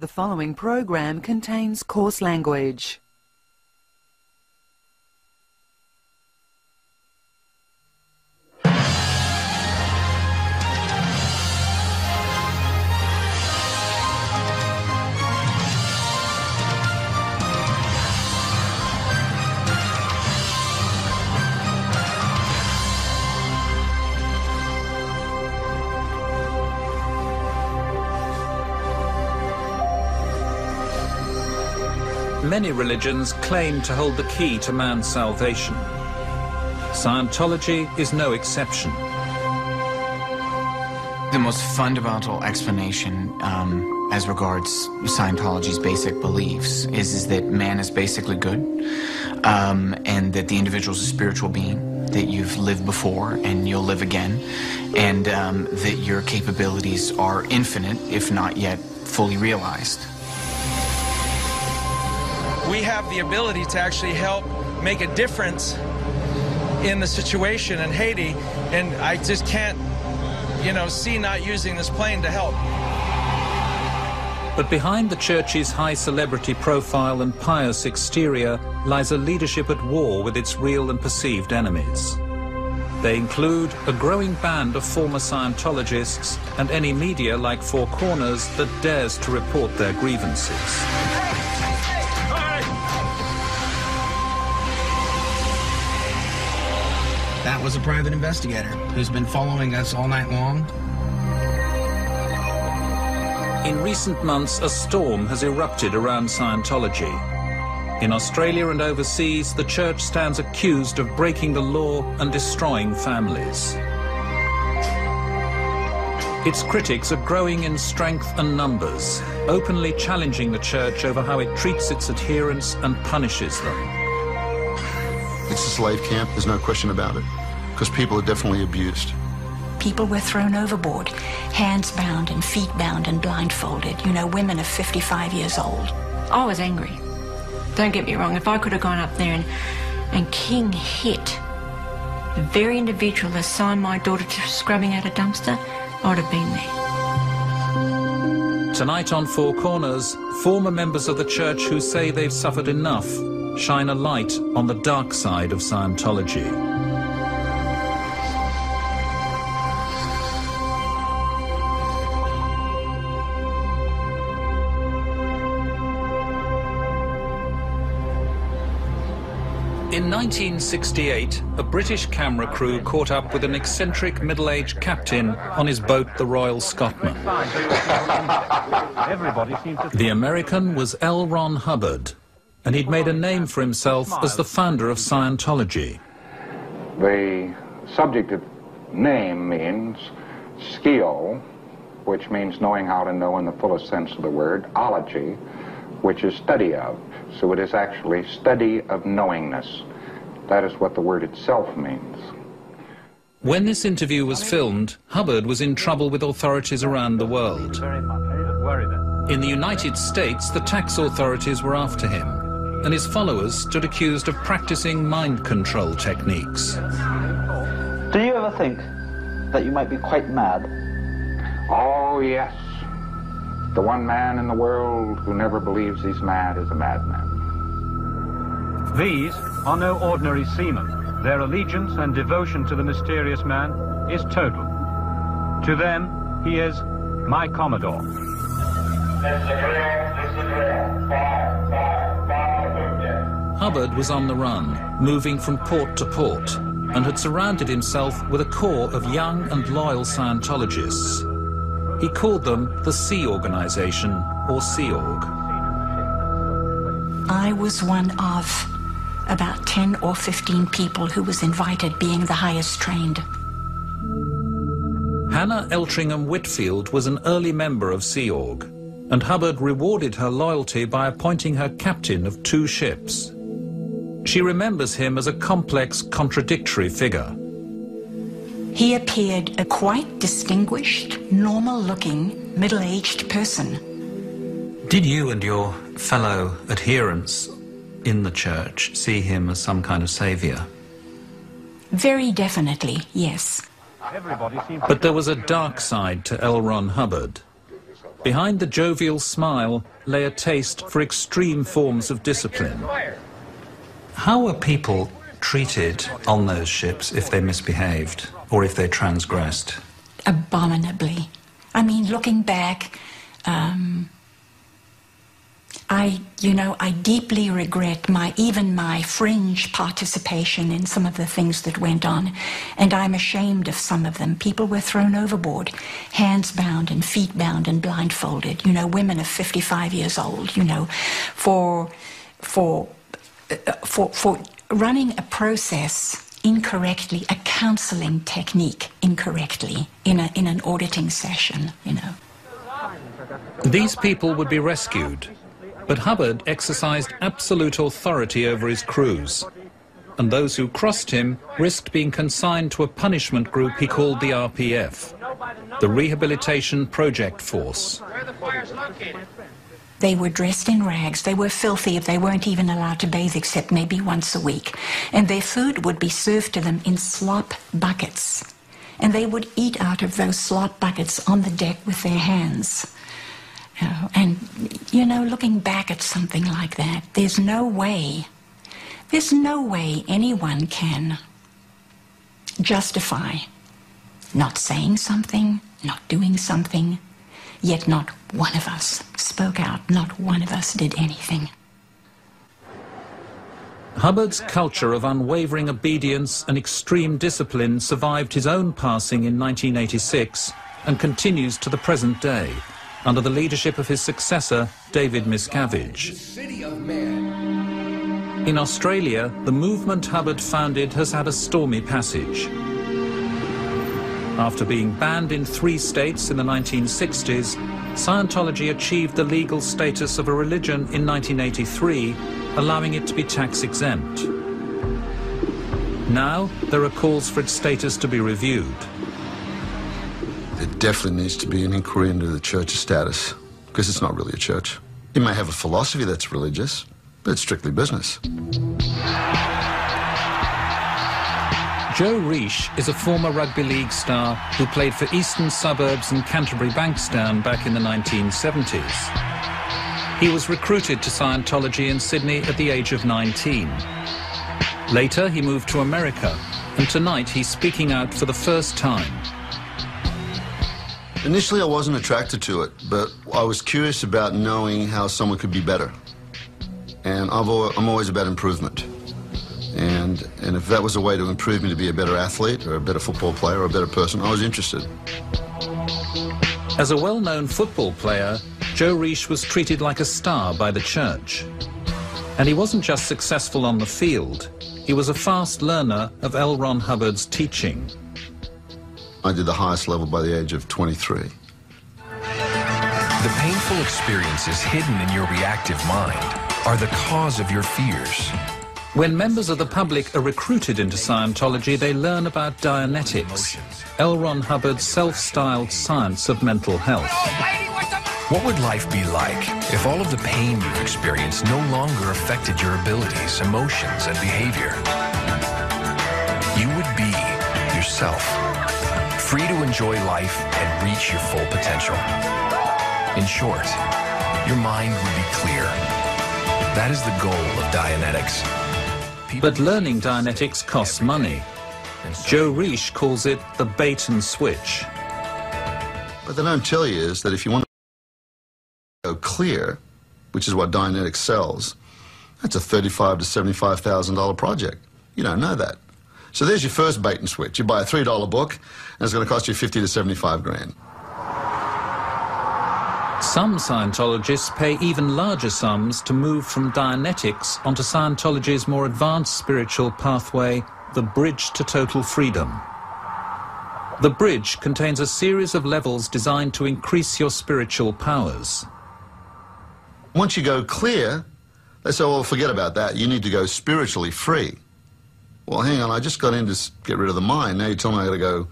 The following program contains coarse language. Many religions claim to hold the key to man's salvation. Scientology is no exception. The most fundamental explanation as regards Scientology's basic beliefs is that man is basically good, and that the individual is a spiritual being, that you've lived before and you'll live again, and that your capabilities are infinite, if not yet fully realized. We have the ability to actually help make a difference in the situation in Haiti, and I just can't, see not using this plane to help. But behind the church's high celebrity profile and pious exterior lies a leadership at war with its real and perceived enemies. They include a growing band of former Scientologists and any media like Four Corners that dares to report their grievances. That was a private investigator who's been following us all night long. In recent months, a storm has erupted around Scientology. In Australia and overseas, the church stands accused of breaking the law and destroying families. Its critics are growing in strength and numbers, openly challenging the church over how it treats its adherents and punishes them. It's a slave camp, there's no question about it, because people are definitely abused. People were thrown overboard, hands bound and feet bound and blindfolded. Women of 55 years old. I was angry. Don't get me wrong, if I could have gone up there and King hit the very individual that signed my daughter to scrubbing out a dumpster, I would have been there. Tonight on Four Corners, former members of the church who say they've suffered enough shine a light on the dark side of Scientology. In 1968, a British camera crew caught up with an eccentric middle-aged captain on his boat, the Royal Scotsman. The American was L. Ron Hubbard, and he'd made a name for himself as the founder of Scientology. The subjective name means skio, which means knowing how to know in the fullest sense of the word, ology, which is study of. So it is actually study of knowingness. That is what the word itself means. When this interview was filmed, Hubbard was in trouble with authorities around the world. In the United States, the tax authorities were after him, and his followers stood accused of practicing mind control techniques. Do you ever think that you might be quite mad? Oh, yes. The one man in the world who never believes he's mad is a madman. These are no ordinary seamen. Their allegiance and devotion to the mysterious man is total. To them, he is my Commodore. Hubbard was on the run, moving from port to port, and had surrounded himself with a core of young and loyal Scientologists. He called them the Sea Organization, or Sea Org. I was one of about 10 or 15 people who was invited, being the highest trained. Hannah Eltringham Whitfield was an early member of Sea Org, and Hubbard rewarded her loyalty by appointing her captain of 2 ships. She remembers him as a complex, contradictory figure. He appeared a quite distinguished, normal-looking, middle-aged person. Did you and your fellow adherents in the church see him as some kind of savior? Very definitely, yes. But there was a dark side to L. Ron Hubbard. Behind the jovial smile lay a taste for extreme forms of discipline. How were people treated on those ships if they misbehaved or if they transgressed? Abominably. I mean, looking back, I deeply regret even my fringe participation in some of the things that went on, and I'm ashamed of some of them. People were thrown overboard, hands bound and feet bound and blindfolded. Women of 55 years old. For running a process incorrectly, a counseling technique incorrectly in an auditing session. These people would be rescued. But Hubbard exercised absolute authority over his crews, and those who crossed him risked being consigned to a punishment group he called the RPF, the Rehabilitation Project Force. They were dressed in rags, they were filthy, they weren't even allowed to bathe except maybe once a week, and their food would be served to them in slop buckets, and they would eat out of those slop buckets on the deck with their hands. And, looking back at something like that, there's no way anyone can justify not saying something, not doing something, yet not one of us spoke out, not one of us did anything. Hubbard's culture of unwavering obedience and extreme discipline survived his own passing in 1986 and continues to the present day, under the leadership of his successor, David Miscavige. In Australia, the movement Hubbard founded has had a stormy passage. After being banned in 3 states in the 1960s, Scientology achieved the legal status of a religion in 1983, allowing it to be tax-exempt. Now, there are calls for its status to be reviewed. There definitely needs to be an inquiry into the church's status, because it's not really a church. It may have a philosophy that's religious, but it's strictly business. Joe Reish is a former rugby league star who played for Eastern Suburbs and Canterbury Bankstown back in the 1970s. He was recruited to Scientology in Sydney at the age of 19. Later, he moved to America, and tonight he's speaking out for the first time. Initially, I wasn't attracted to it, but I was curious about knowing how someone could be better. And I'm always about improvement. And if that was a way to improve me to be a better athlete or a better football player or a better person, I was interested. As a well-known football player, Joe Reish was treated like a star by the church. And he wasn't just successful on the field, he was a fast learner of L. Ron Hubbard's teaching. I did the highest level by the age of 23. The painful experiences hidden in your reactive mind are the cause of your fears. When members of the public are recruited into Scientology, they learn about Dianetics, L. Ron Hubbard's self-styled science of mental health. What would life be like if all of the pain you've experienced no longer affected your abilities, emotions, and behavior? You would be yourself, free to enjoy life and reach your full potential. In short, your mind would be clear. That is the goal of Dianetics. But learning Dianetics costs money. Joe Reish calls it the bait and switch. What they don't tell you is that if you want to go clear, which is what Dianetics sells, that's a $35,000 to $75,000 project. You don't know that. So there's your first bait and switch. You buy a $3 book, and it's going to cost you 50 to 75 grand. Some Scientologists pay even larger sums to move from Dianetics onto Scientology's more advanced spiritual pathway, the Bridge to Total Freedom. The Bridge contains a series of levels designed to increase your spiritual powers. Once you go clear, they say, well, forget about that. You need to go spiritually free. Well, hang on, I just got in to get rid of the mind. Now you tell me I got to go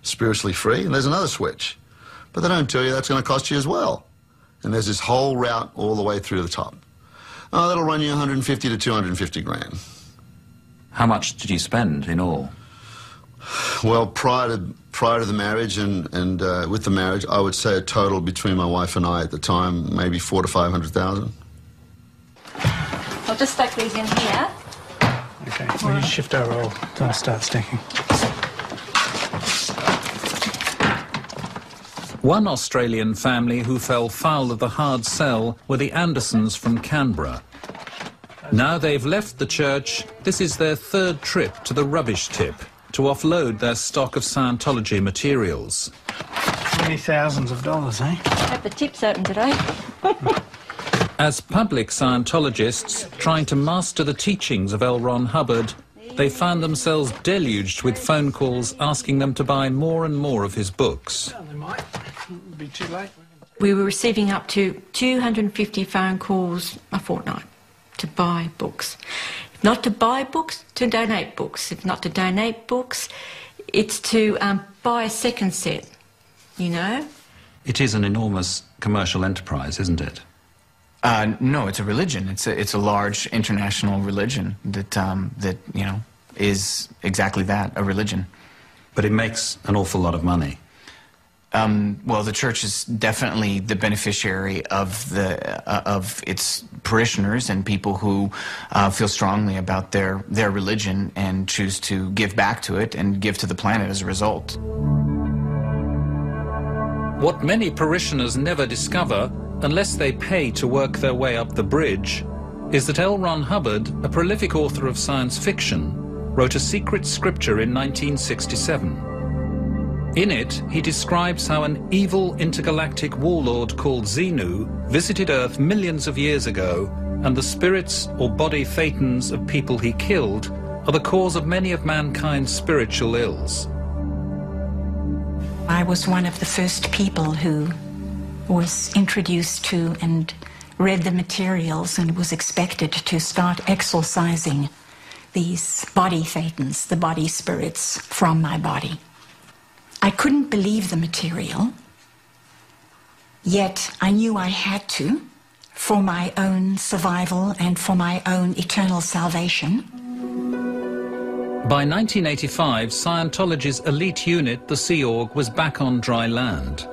spiritually free, and there's another switch. But they don't tell you that's going to cost you as well. And there's this whole route all the way through the top. Oh, that'll run you 150 to 250 grand. How much did you spend in all? Well, prior to the marriage and with the marriage, I would say a total between my wife and I at the time, maybe $400,000 to $500,000. I'll just stack these in here. Okay, when you shift over, I'll start stacking. One Australian family who fell foul of the hard sell were the Andersons from Canberra. Now they've left the church, this is their third trip to the rubbish tip to offload their stock of Scientology materials. Many thousands of dollars, eh? Have the tips open today. As public Scientologists trying to master the teachings of L. Ron Hubbard, they found themselves deluged with phone calls asking them to buy more and more of his books. Well, they might. It'll be too late. We were receiving up to 250 phone calls a fortnight to buy books. If not to buy books, to donate books. If not to donate books, it's to buy a second set, you know? It is an enormous commercial enterprise, isn't it? No, it's a religion. It's a large international religion that you know is exactly that, a religion. But it makes an awful lot of money. Well, the church is definitely the beneficiary of its parishioners and people who feel strongly about their religion and choose to give back to it and give to the planet as a result. What many parishioners never discover, unless they pay to work their way up the bridge, is that L. Ron Hubbard, a prolific author of science fiction, wrote a secret scripture in 1967. In it, he describes how an evil intergalactic warlord called Xenu visited Earth millions of years ago, and the spirits or body thetans of people he killed are the cause of many of mankind's spiritual ills. I was one of the first people who was introduced to and read the materials and was expected to start exorcising these body thetans, the body spirits, from my body. I couldn't believe the material, yet I knew I had to for my own survival and for my own eternal salvation. By 1985, Scientology's elite unit, the Sea Org, was back on dry land,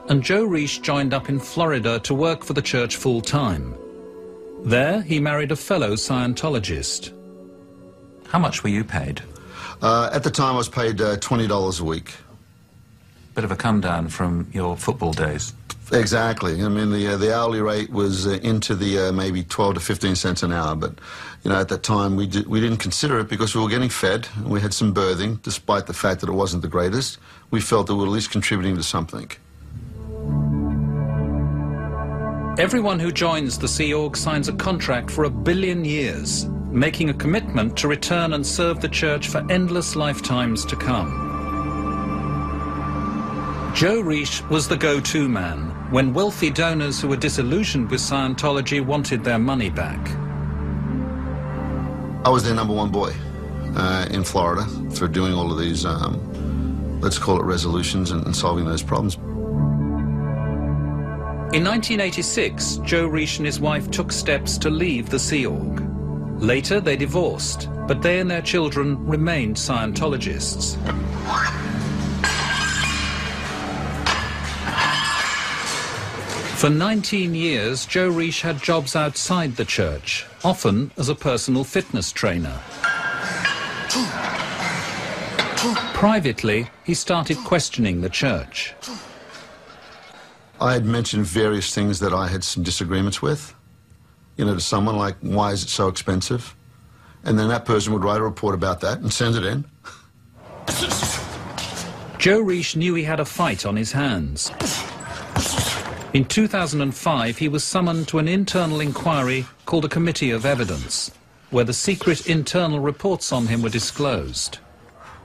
and Joe Reish joined up in Florida to work for the church full-time. There, he married a fellow Scientologist. How much were you paid? At the time, I was paid $20 a week. Bit of a come down from your football days. Exactly. I mean, the hourly rate was into the maybe 12 to 15 cents an hour, but you know, at that time we didn't consider it because we were getting fed and we had some birthing, despite the fact that it wasn't the greatest. We felt that we were at least contributing to something. Everyone who joins the Sea Org signs a contract for 1 billion years, making a commitment to return and serve the church for endless lifetimes to come. Joe Reish was the go-to man when wealthy donors who were disillusioned with Scientology wanted their money back. I was their #1 boy in Florida for doing all of these, let's call it resolutions and solving those problems. In 1986, Joe Reish and his wife took steps to leave the Sea Org. Later, they divorced, but they and their children remained Scientologists. For 19 years, Joe Reish had jobs outside the church, often as a personal fitness trainer. Privately, he started questioning the church. I had mentioned various things that I had some disagreements with, you know, to someone like, why is it so expensive? And then that person would write a report about that and send it in. Joe Reish knew he had a fight on his hands. In 2005, he was summoned to an internal inquiry called a Committee of Evidence, where the secret internal reports on him were disclosed.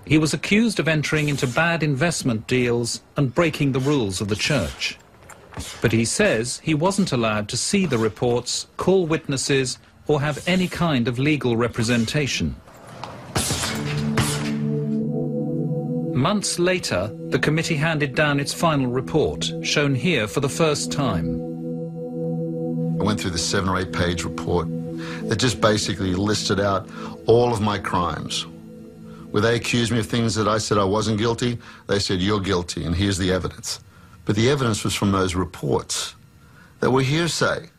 He was accused of entering into bad investment deals and breaking the rules of the church. But he says he wasn't allowed to see the reports, call witnesses, or have any kind of legal representation. Months later, the committee handed down its final report, shown here for the first time. I went through the 7 or 8 page report that just basically listed out all of my crimes, where they accused me of things that I said I wasn't guilty. They said, you're guilty, and here's the evidence. But the evidence was from those reports that were hearsay.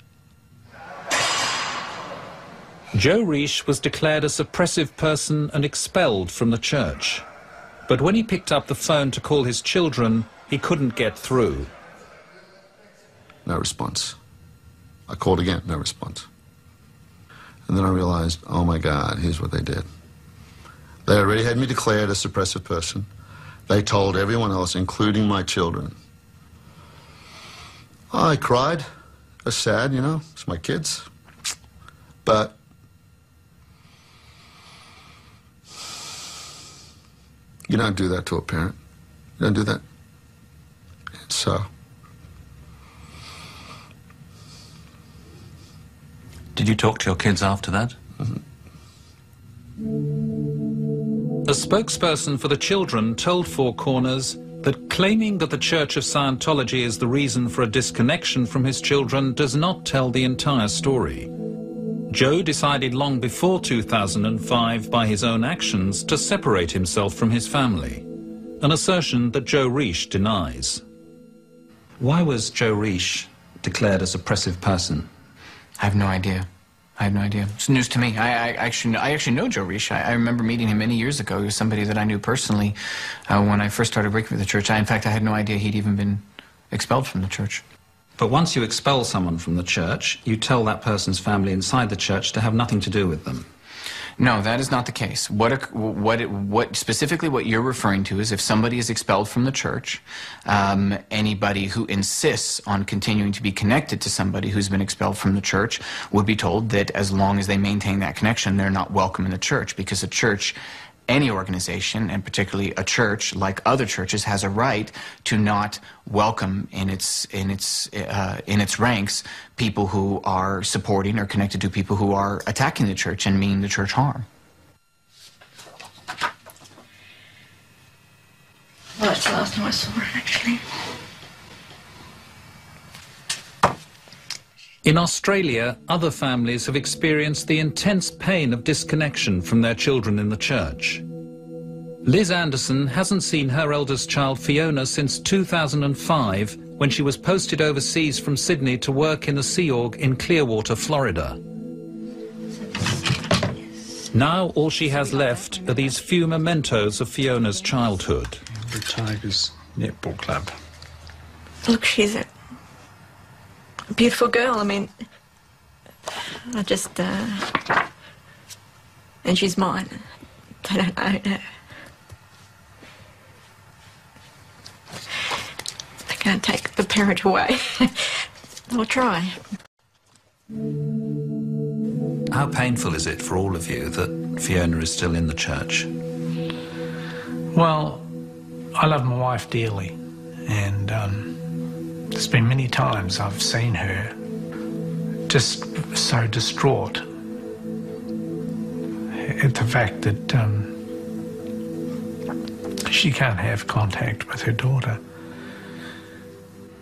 Joe Risch was declared a suppressive person and expelled from the church. But when he picked up the phone to call his children, he couldn't get through. No response. I called again, no response. And then I realized, oh my God, here's what they did. They already had me declared a suppressive person. They told everyone else, including my children. I cried. I was sad, you know, it's my kids. But you don't do that to a parent. You don't do that. So. Did you talk to your kids after that? Mm-hmm. A spokesperson for the children told Four Corners that claiming that the Church of Scientology is the reason for a disconnection from his children does not tell the entire story. Joe decided long before 2005 by his own actions to separate himself from his family, an assertion that Joe Risch denies. Why was Joe Risch declared a suppressive person? I have no idea. I have no idea. It's news to me. I actually know Joe Risch. I remember meeting him many years ago. He was somebody that I knew personally when I first started working for the church. In fact, I had no idea he'd even been expelled from the church. But once you expel someone from the church, you tell that person's family inside the church to have nothing to do with them. No, that is not the case. Specifically what you're referring to is if somebody is expelled from the church, anybody who insists on continuing to be connected to somebody who's been expelled from the church would be told that as long as they maintain that connection, they're not welcome in the church, because a church, any organization, and particularly a church like other churches, has a right to not welcome in its ranks people who are supporting or connected to people who are attacking the church and mean the church harm. Well, that's the last time I saw her, actually. In Australia, other families have experienced the intense pain of disconnection from their children in the church. Liz Anderson hasn't seen her eldest child Fiona since 2005, when she was posted overseas from Sydney to work in the Sea Org in Clearwater, Florida. Now all she has left are these few mementos of Fiona's childhood. The Tigers Netball Club. Look, she's a beautiful girl. I mean, I just, and she's mine. I don't know. I can't take the parent away. I'll try. How painful is it for all of you that Fiona is still in the church? Well, I love my wife dearly, and there's been many times I've seen her just so distraught at the fact that she can't have contact with her daughter.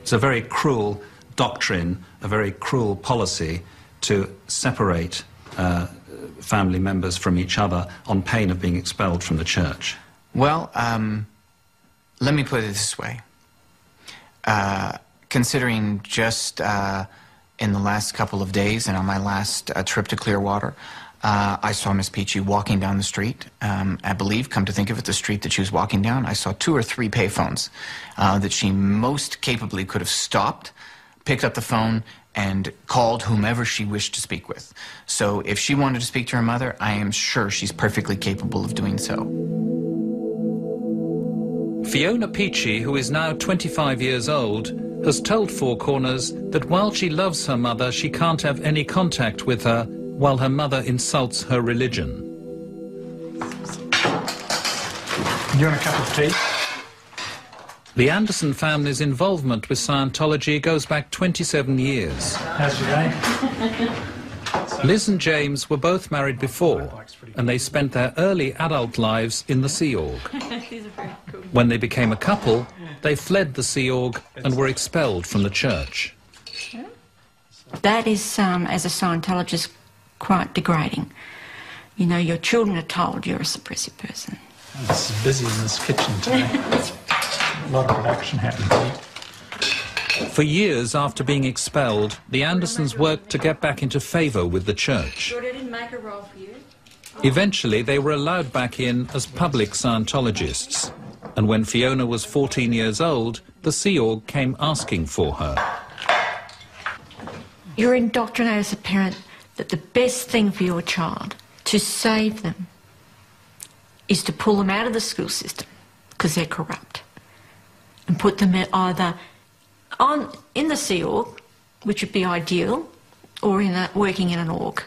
It's a very cruel doctrine, a very cruel policy to separate family members from each other on pain of being expelled from the church. Well, let me put it this way. Considering just in the last couple of days and on my last trip to Clearwater, I saw Miss Peachy walking down the street. I believe, come to think of it, the street that she was walking down, I saw 2 or 3 payphones that she most capably could have stopped, picked up the phone, and called whomever she wished to speak with. So if she wanted to speak to her mother, I am sure she's perfectly capable of doing so. Fiona Peachy, who is now 25 years old, has told Four Corners that while she loves her mother, she can't have any contact with her while her mother insults her religion. You want a cup of tea? The Anderson family's involvement with Scientology goes back 27 years. How's your day? Liz and James were both married before, and they spent their early adult lives in the Sea Org. When they became a couple, they fled the Sea Org and were expelled from the church. That is, as a Scientologist, quite degrading. You know, your children are told you're a suppressive person. It's busy in this kitchen today. A lot of action happening. For years after being expelled, the Andersons worked to get back into favour with the church. Sure, I didn't make a roll for you. Eventually, they were allowed back in as public Scientologists. And when Fiona was 14 years old, the Sea Org came asking for her. You're indoctrinated as a parent that the best thing for your child, to save them, is to pull them out of the school system, because they're corrupt, and put them either in the Sea Org, which would be ideal, or working in an org,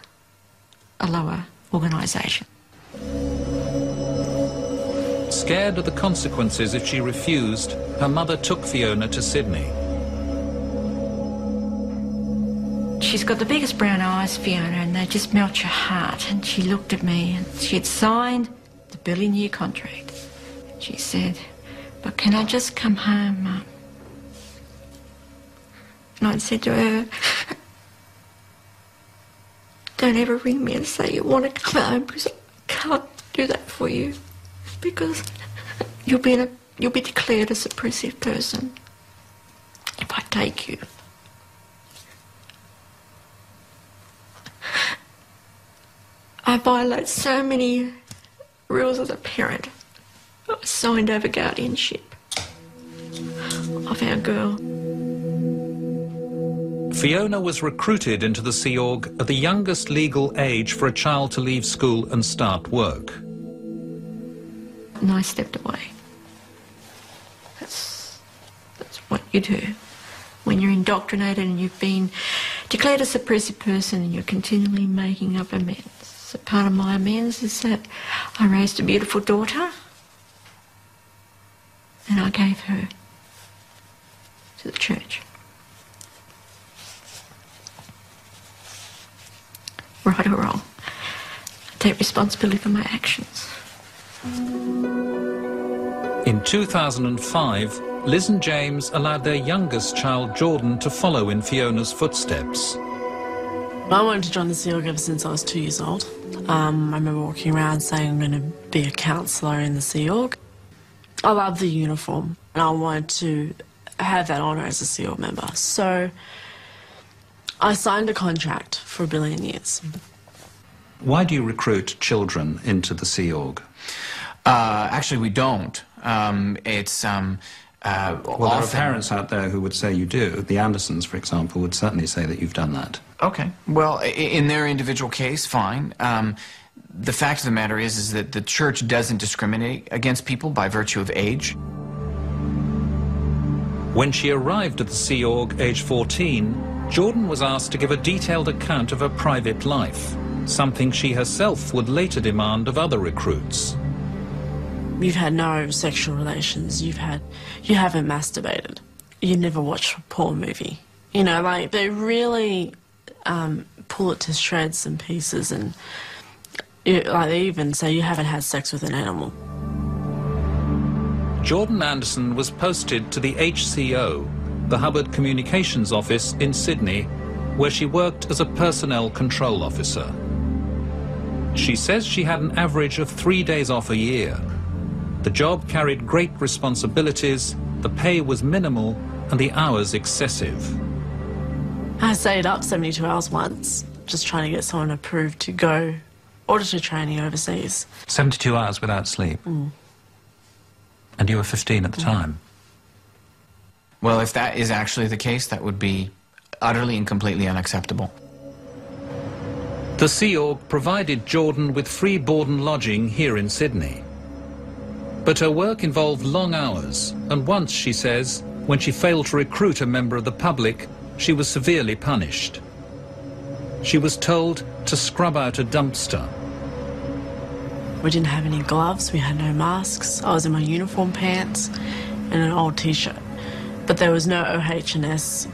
a lower organisation. Scared of the consequences if she refused, her mother took Fiona to Sydney. She's got the biggest brown eyes, Fiona, and they just melt your heart. And she looked at me, and she had signed the billion-year contract. She said, "But can I just come home, Mum?" And I said to her, "Don't ever ring me and say you want to come home, because I can't do that for you, because you'll be declared a suppressive person if I take you." I violate so many rules as a parent. I signed over guardianship of our girl. Fiona was recruited into the Sea Org at the youngest legal age for a child to leave school and start work. And I stepped away. That's what you do. When you're indoctrinated and you've been declared a suppressive person and you're continually making up amends. So part of my amends is that I raised a beautiful daughter and I gave her to the church. Right or wrong, I take responsibility for my actions. In 2005, Liz and James allowed their youngest child, Jordan, to follow in Fiona's footsteps. I wanted to join the Sea Org ever since I was 2 years old. I remember walking around saying I'm going to be a counsellor in the Sea Org. I love the uniform and I wanted to have that honour as a Sea Org member. So I signed a contract for 1 billion years. Why do you recruit children into the Sea Org? Actually, we don't. Well, there are parents out there who would say you do. The Andersons, for example, would certainly say that you've done that. Okay. Well, in their individual case, fine. The fact of the matter is that the church doesn't discriminate against people by virtue of age. When she arrived at the Sea Org, age 14, Jordan was asked to give a detailed account of her private life, something she herself would later demand of other recruits. You've had no sexual relations, you haven't masturbated, you never watched a porn movie. You know, like, they really pull it to shreds and pieces, and like, they even say you haven't had sex with an animal. Jordan Anderson was posted to the HCO, the Hubbard Communications Office in Sydney, where she worked as a personnel control officer. She says she had an average of 3 days off a year. The job carried great responsibilities, the pay was minimal, and the hours excessive. I stayed up 72 hours once, just trying to get someone approved to go auditor training overseas. 72 hours without sleep? Mm. And you were 15 at the time? Well, if that is actually the case, that would be utterly and completely unacceptable. The Sea Org provided Jordan with free board and lodging here in Sydney. But her work involved long hours, and once, she says, when she failed to recruit a member of the public, she was severely punished. She was told to scrub out a dumpster. We didn't have any gloves, we had no masks. I was in my uniform pants and an old t-shirt. But there was no OH&S.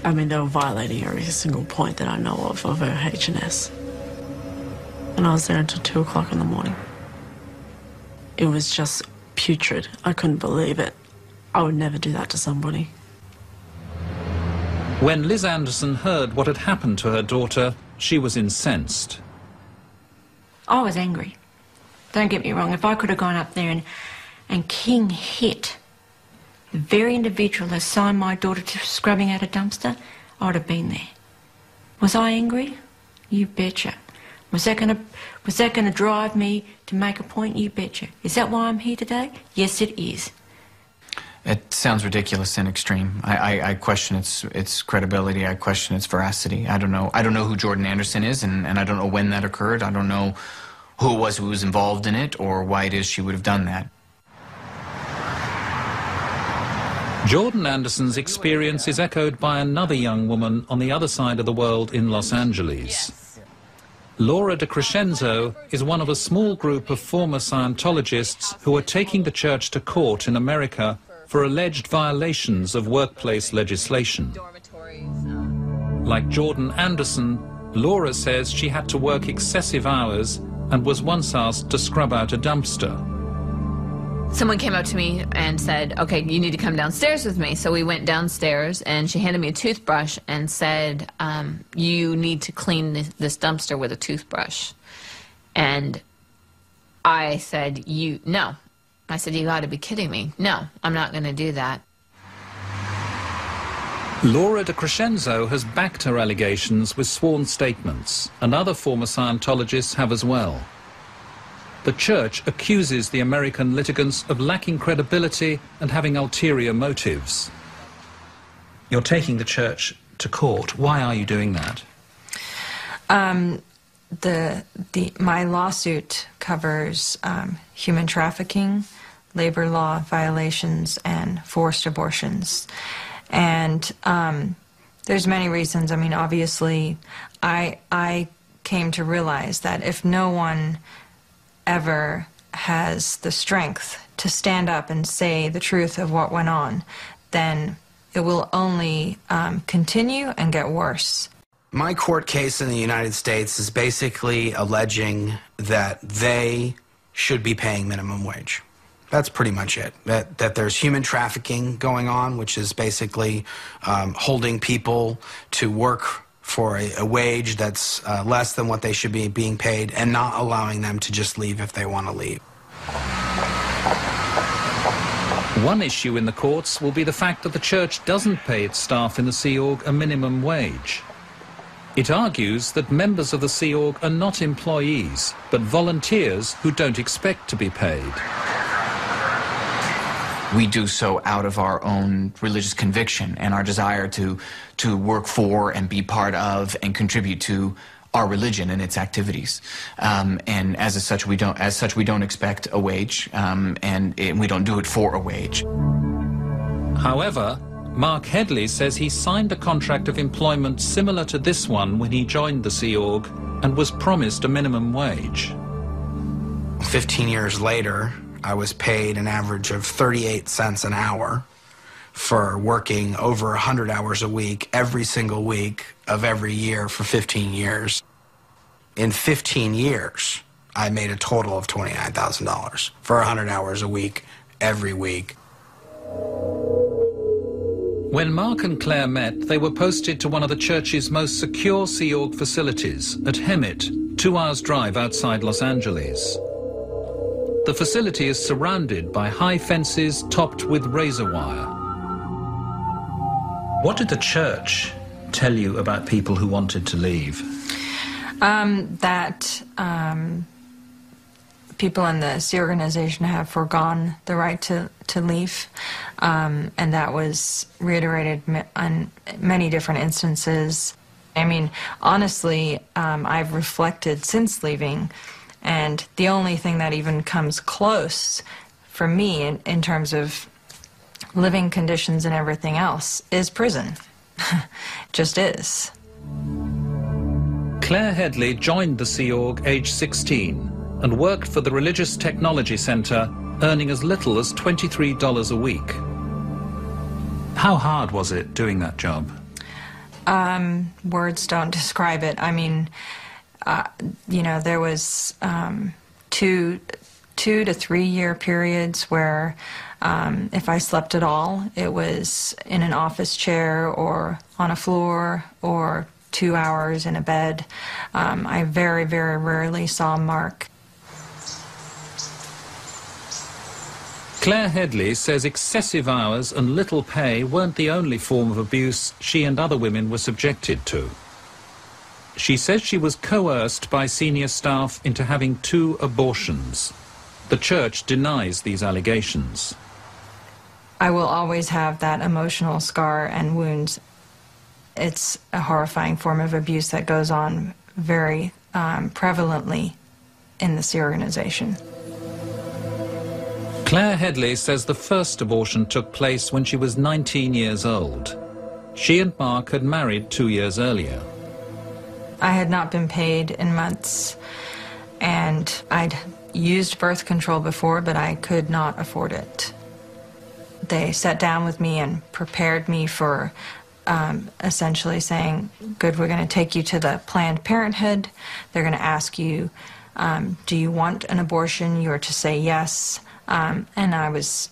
I mean, they were violating every single point that I know of OH&S. And I was there until 2 o'clock in the morning. It was just putrid. I couldn't believe it. I would never do that to somebody. When Liz Anderson heard what had happened to her daughter, she was incensed. I was angry. Don't get me wrong, if I could have gone up there and king hit the very individual that signed my daughter to scrubbing out a dumpster, I would have been there. Was I angry? You betcha. Was that gonna drive me to make a point? You betcha. Is that why I'm here today? Yes, it is. It sounds ridiculous and extreme. I question its credibility. I question its veracity. I don't know who Jordan Anderson is, and I don't know when that occurred. I don't know who it was involved in it, or why it is she would have done that. Jordan Anderson's experience is echoed by another young woman on the other side of the world in Los Angeles. Laura DeCrescenzo is one of a small group of former Scientologists who are taking the church to court in America for alleged violations of workplace legislation. Like Jordan Anderson, Laura says she had to work excessive hours and was once asked to scrub out a dumpster. Someone came up to me and said, okay, you need to come downstairs with me. So we went downstairs, and she handed me a toothbrush and said, you need to clean this dumpster with a toothbrush. And I said, no. I said, you got to be kidding me. No, I'm not going to do that. Laura DeCrescenzo has backed her allegations with sworn statements, and other former Scientologists have as well. The church accuses the American litigants of lacking credibility and having ulterior motives. You're taking the church to court. Why are you doing that? My lawsuit covers human trafficking, labor law violations, and forced abortions. And there's many reasons. I mean, obviously, I came to realize that if no one ever has the strength to stand up and say the truth of what went on, then it will only continue and get worse. My court case in the United States is basically alleging that they should be paying minimum wage. That's pretty much it. That there's human trafficking going on, which is basically holding people to work for a wage that's less than what they should be being paid, and not allowing them to just leave if they want to leave. One issue in the courts will be the fact that the church doesn't pay its staff in the Sea Org a minimum wage. It argues that members of the Sea Org are not employees, but volunteers who don't expect to be paid. We do so out of our own religious conviction and our desire to work for and be part of and contribute to our religion and its activities. And as such, we don't expect a wage, and we don't do it for a wage. However, Mark Headley says he signed a contract of employment similar to this one when he joined the Sea Org and was promised a minimum wage. 15 years later, I was paid an average of 38 cents an hour for working over 100 hours a week, every single week of every year for 15 years. In 15 years, I made a total of $29,000 for 100 hours a week, every week. When Mark and Claire met, they were posted to one of the church's most secure Sea Org facilities at Hemet, 2 hours' drive outside Los Angeles. The facility is surrounded by high fences topped with razor wire. What did the church tell you about people who wanted to leave? That people in the Sea organization have foregone the right to leave, and that was reiterated on many different instances. I mean, honestly, I've reflected since leaving, and the only thing that even comes close for me in terms of living conditions and everything else is prison. Just is. Claire Headley joined the Sea Org age 16 and worked for the Religious Technology Center, earning as little as $23 a week. How hard was it doing that job? Words don't describe it. I mean, you know, there was 2 to 3 year periods where if I slept at all, it was in an office chair or on a floor or 2 hours in a bed. I very, very rarely saw Mark. Claire Headley says excessive hours and little pay weren't the only form of abuse she and other women were subjected to. She says she was coerced by senior staff into having 2 abortions. The church denies these allegations. I will always have that emotional scar and wounds. It's a horrifying form of abuse that goes on very prevalently in this organization. Claire Headley says the first abortion took place when she was 19 years old. She and Mark had married 2 years earlier. I had not been paid in months, and I'd used birth control before, but I could not afford it. They sat down with me and prepared me for essentially saying, good, we're going to take you to the Planned Parenthood. They're going to ask you, do you want an abortion? You're to say yes. And I was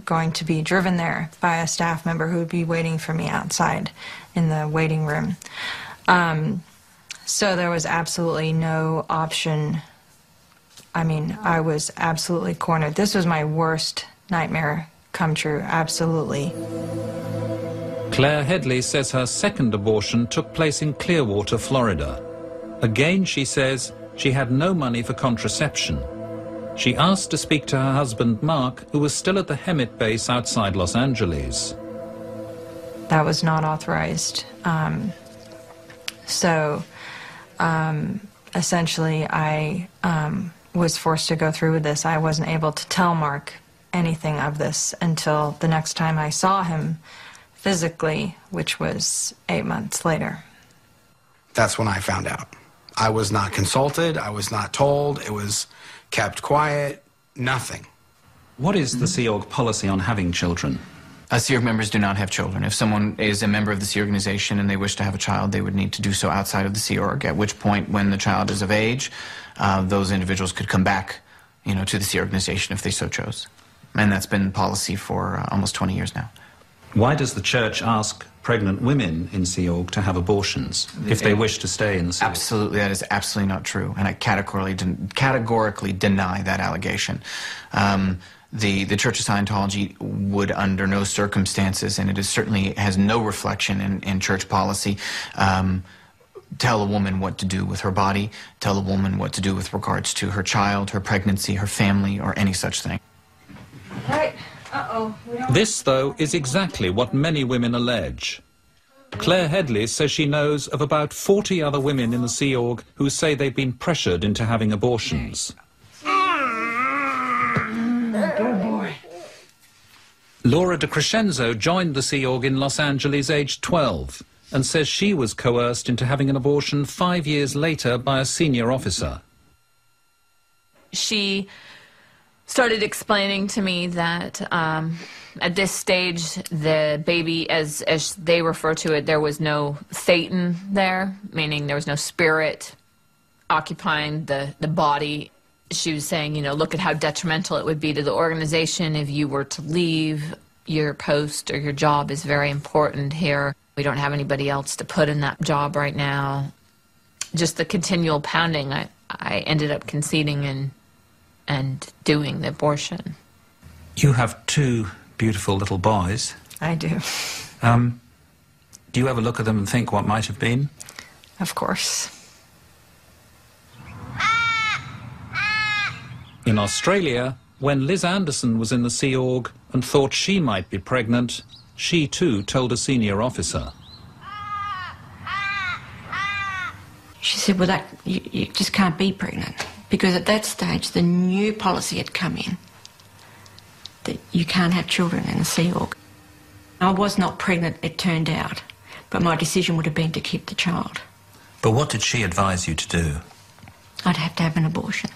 going to be driven there by a staff member who would be waiting for me outside in the waiting room. So there was absolutely no option. I mean, I was absolutely cornered. This was my worst nightmare come true, absolutely. Claire Headley says her second abortion took place in Clearwater, Florida. Again, she says she had no money for contraception. She asked to speak to her husband, Mark, who was still at the Hemet base outside Los Angeles. That was not authorized. Essentially, I was forced to go through with this. I wasn't able to tell Mark anything of this until the next time I saw him physically, which was 8 months later. That's when I found out. I was not consulted. I was not told. It was kept quiet. Nothing. What is the Sea Org policy on having children? Sea Org members do not have children. If someone is a member of the Sea Organization and they wish to have a child, they would need to do so outside of the Sea Org, at which point, when the child is of age, those individuals could come back, to the Sea Organization if they so chose. And that's been policy for almost 20 years now. Why does the church ask pregnant women in Sea Org to have abortions if they wish to stay in the Sea Org? Absolutely, that is absolutely not true, and I categorically deny that allegation. The Church of Scientology would, under no circumstances, and it is certainly has no reflection in church policy, tell a woman what to do with her body, tell a woman what to do with regards to her child, her pregnancy, her family, or any such thing. Right. This, though, is exactly what many women allege. Claire Headley says she knows of about 40 other women in the Sea Org who say they've been pressured into having abortions. Good boy. Laura DeCrescenzo joined the Sea Org in Los Angeles aged 12 and says she was coerced into having an abortion 5 years later by a senior officer. She started explaining to me that at this stage, the baby, as they refer to it, there was no Satan there, meaning there was no spirit occupying the body. She was saying, look at how detrimental it would be to the organization if you were to leave. Your post or your job is very important here. We don't have anybody else to put in that job right now. Just the continual pounding, I ended up conceding and doing the abortion. You have 2 beautiful little boys. I do. Do you ever look at them and think what might have been? Of course. In Australia, when Liz Anderson was in the Sea Org and thought she might be pregnant, she too told a senior officer. She said, well, you just can't be pregnant. Because at that stage, the new policy had come in that you can't have children in the Sea Org. I was not pregnant, it turned out, but my decision would have been to keep the child. But what did she advise you to do? I'd have to have an abortion.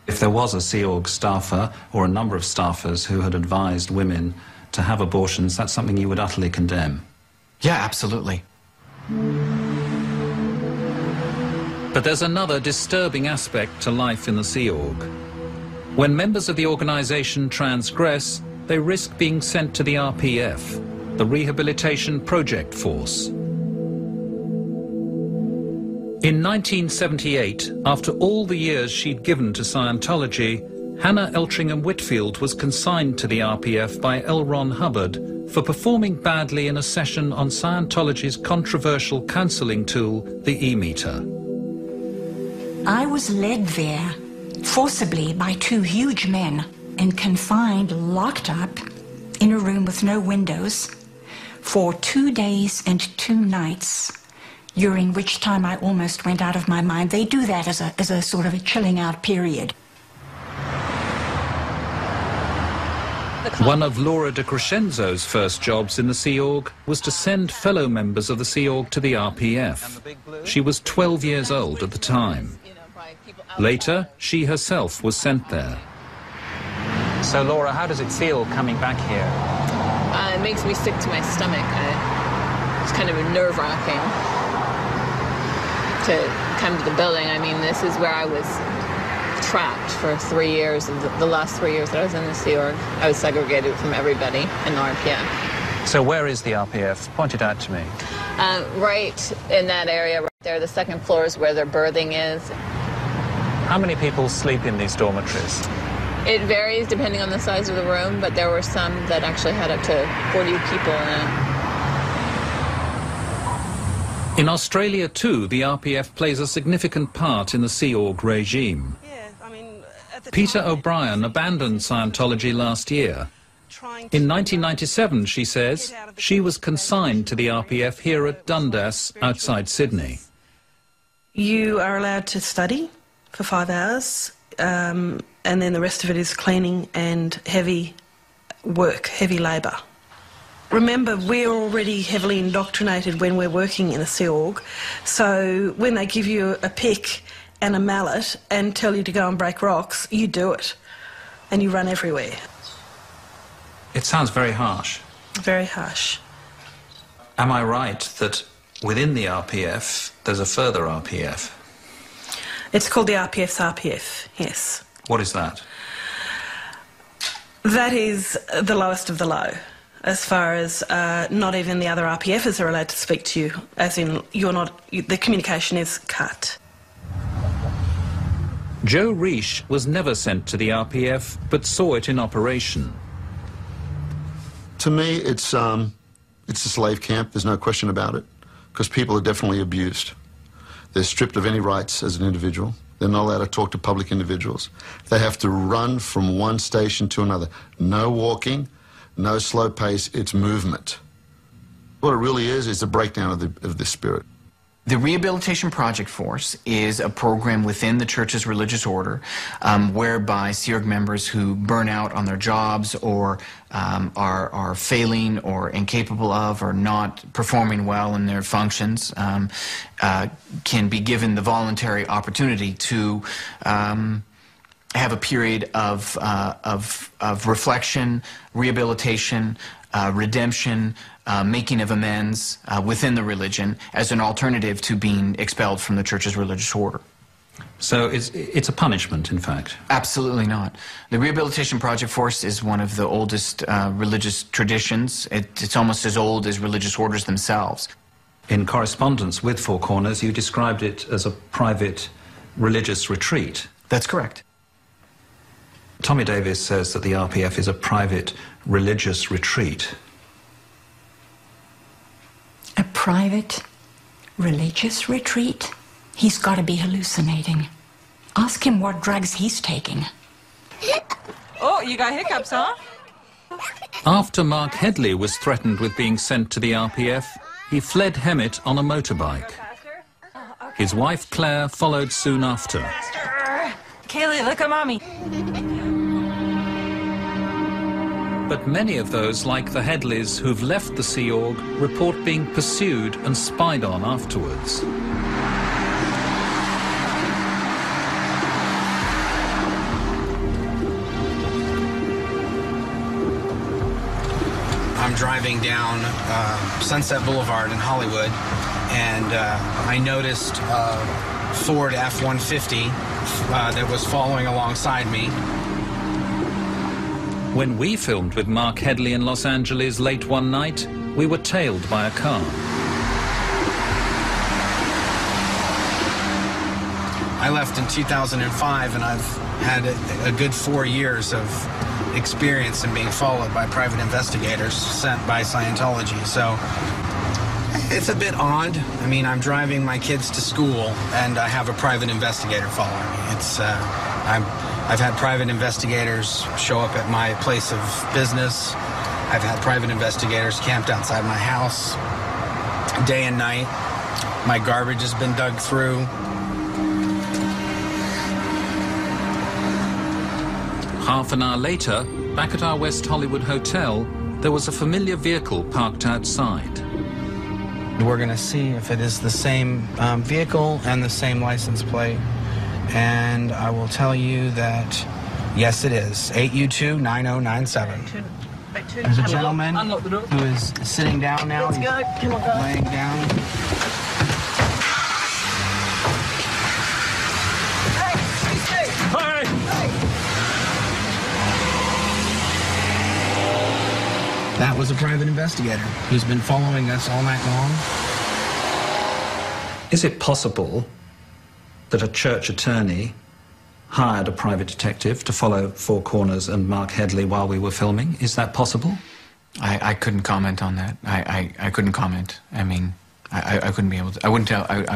If there was a Sea Org staffer or a number of staffers who had advised women to have abortions, that's something you would utterly condemn? Yeah, absolutely. But there's another disturbing aspect to life in the Sea Org. When members of the organization transgress, they risk being sent to the RPF, the Rehabilitation Project Force. In 1978, after all the years she'd given to Scientology, Hannah Eltringham-Whitfield was consigned to the RPF by L. Ron Hubbard for performing badly in a session on Scientology's controversial counseling tool, the E-meter. I was led there forcibly by two huge men and confined, locked up in a room with no windows for 2 days and 2 nights, during which time I almost went out of my mind. They do that as a sort of a chilling out period. One of Laura de Crescenzo's first jobs in the Sea Org was to send fellow members of the Sea Org to the RPF. She was 12 years old at the time. Later, she herself was sent there. So, Laura, how does it feel coming back here? It makes me sick to my stomach. It's kind of nerve-wracking to come to the building. I mean, this is where I was trapped for 3 years, and the last 3 years that I was in the Sea Org, I was segregated from everybody in the RPF. So where is the RPF? Point it out to me. Right in that area right there. The second floor is where their berthing is. How many people sleep in these dormitories? It varies depending on the size of the room, but there were some that actually had up to 40 people in it. In Australia, too, the RPF plays a significant part in the Sea Org regime. Peter O'Brien abandoned Scientology last year. In 1997, she says, she was consigned to the RPF here at Dundas, outside Sydney. You are allowed to study for 5 hours, and then the rest of it is cleaning and heavy work, heavy labour. Remember, we're already heavily indoctrinated when we're working in a Sea Org, so when they give you a pick and a mallet and tell you to go and break rocks, you do it, and you run everywhere. It sounds very harsh. Very harsh. Am I right that within the RPF there's a further RPF? It's called the RPF's RPF, yes. What is that? That is the lowest of the low, as far as not even the other RPFers are allowed to speak to you, as in the communication is cut. Joe Reish was never sent to the RPF, but saw it in operation. To me, it's a slave camp, there's no question about it, because people are definitely abused. They're stripped of any rights as an individual. They're not allowed to talk to public individuals. They have to run from one station to another. No walking, no slow pace, it's movement. What it really is a breakdown of the spirit. The Rehabilitation Project Force is a program within the Church's religious order whereby Sea Org members who burn out on their jobs or are failing or incapable of or not performing well in their functions can be given the voluntary opportunity to have a period of reflection, rehabilitation, redemption, making of amends within the religion as an alternative to being expelled from the Church's religious order. So it's a punishment, in fact? Absolutely not. The Rehabilitation Project Force is one of the oldest religious traditions. It's almost as old as religious orders themselves. In correspondence with Four Corners, you described it as a private religious retreat. That's correct. Tommy Davis says that the RPF is a private religious retreat. A private religious retreat? He's got to be hallucinating. Ask him what drugs he's taking. Oh, you got hiccups, huh? After Mark Headley was threatened with being sent to the RPF, he fled Hemet on a motorbike. His wife Claire followed soon after. Kaylee, look at Mommy. But many of those, like the Headleys who've left the Sea Org, report being pursued and spied on afterwards. I'm driving down Sunset Boulevard in Hollywood, and I noticed a Ford F-150 that was following alongside me. When we filmed with Mark Headley in Los Angeles late one night, we were tailed by a car. I I left in 2005, and I've had a good 4 years of experience in being followed by private investigators sent by Scientology. So it's a bit odd. I mean, I'm driving my kids to school, and I have a private investigator following me. It's I've had private investigators show up at my place of business. I've had private investigators camped outside my house day and night. My garbage has been dug through. Half an hour later, back at our West Hollywood hotel, there was a familiar vehicle parked outside. We're going to see if it is the same vehicle and the same license plate. And I will tell you that, yes, it is. 8U2-9097. There's a gentleman who is sitting down now. Let's go. Come on, guys. Laying down. Hi! That was a private investigator who's been following us all night long. Is it possible that a church attorney hired a private detective to follow Four Corners and Mark Headley while we were filming? Is that possible? I couldn't comment on that. I couldn't comment. I mean, I couldn't be able to. I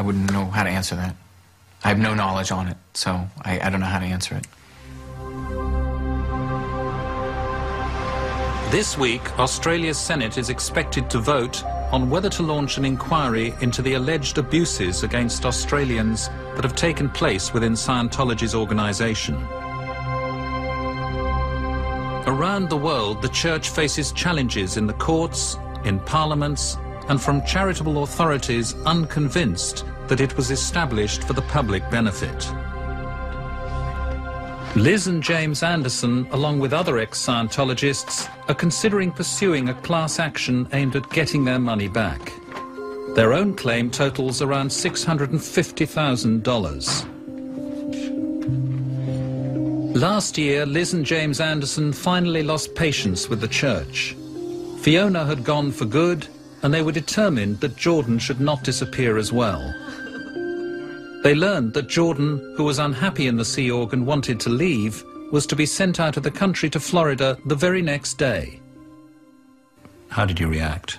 wouldn't know how to answer that. I have no knowledge on it, so I don't know how to answer it. This week, Australia's Senate is expected to vote on whether to launch an inquiry into the alleged abuses against Australians that have taken place within Scientology's organisation. Around the world, the Church faces challenges in the courts, in parliaments, and from charitable authorities unconvinced that it was established for the public benefit. Liz and James Anderson, along with other ex-Scientologists, are considering pursuing a class action aimed at getting their money back. Their own claim totals around $650,000. Last year, Liz and James Anderson finally lost patience with the church. Fiona had gone for good, and they were determined that Jordan should not disappear as well. They learned that Jordan, who was unhappy in the Sea Org and wanted to leave, was to be sent out of the country to Florida the very next day. How did you react?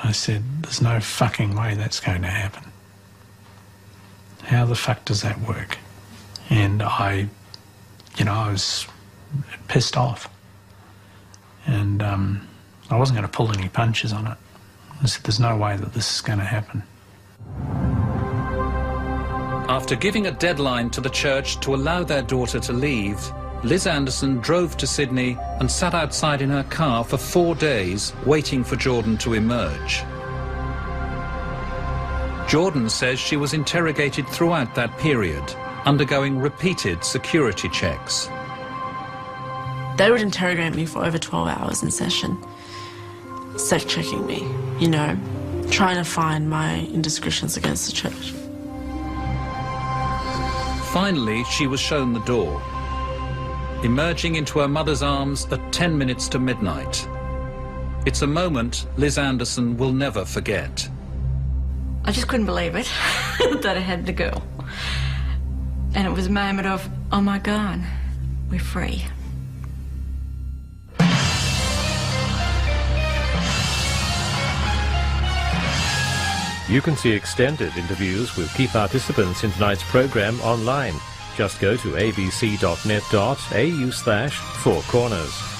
I said, there's no fucking way that's going to happen. How the fuck does that work? And I was pissed off. And I wasn't going to pull any punches on it. I said, there's no way that this is going to happen. After giving a deadline to the church to allow their daughter to leave, Liz Anderson drove to Sydney and sat outside in her car for 4 days, waiting for Jordan to emerge. Jordan says she was interrogated throughout that period, undergoing repeated security checks. They would interrogate me for over 12 hours in session, check-checking me, trying to find my indiscretions against the church. Finally, she was shown the door, emerging into her mother's arms at 10 minutes to midnight. It's a moment Liz Anderson will never forget. I just couldn't believe it, that I had the girl. And it was a moment of, oh my God, we're free. You can see extended interviews with key participants in tonight's program online. Just go to abc.net.au/4corners.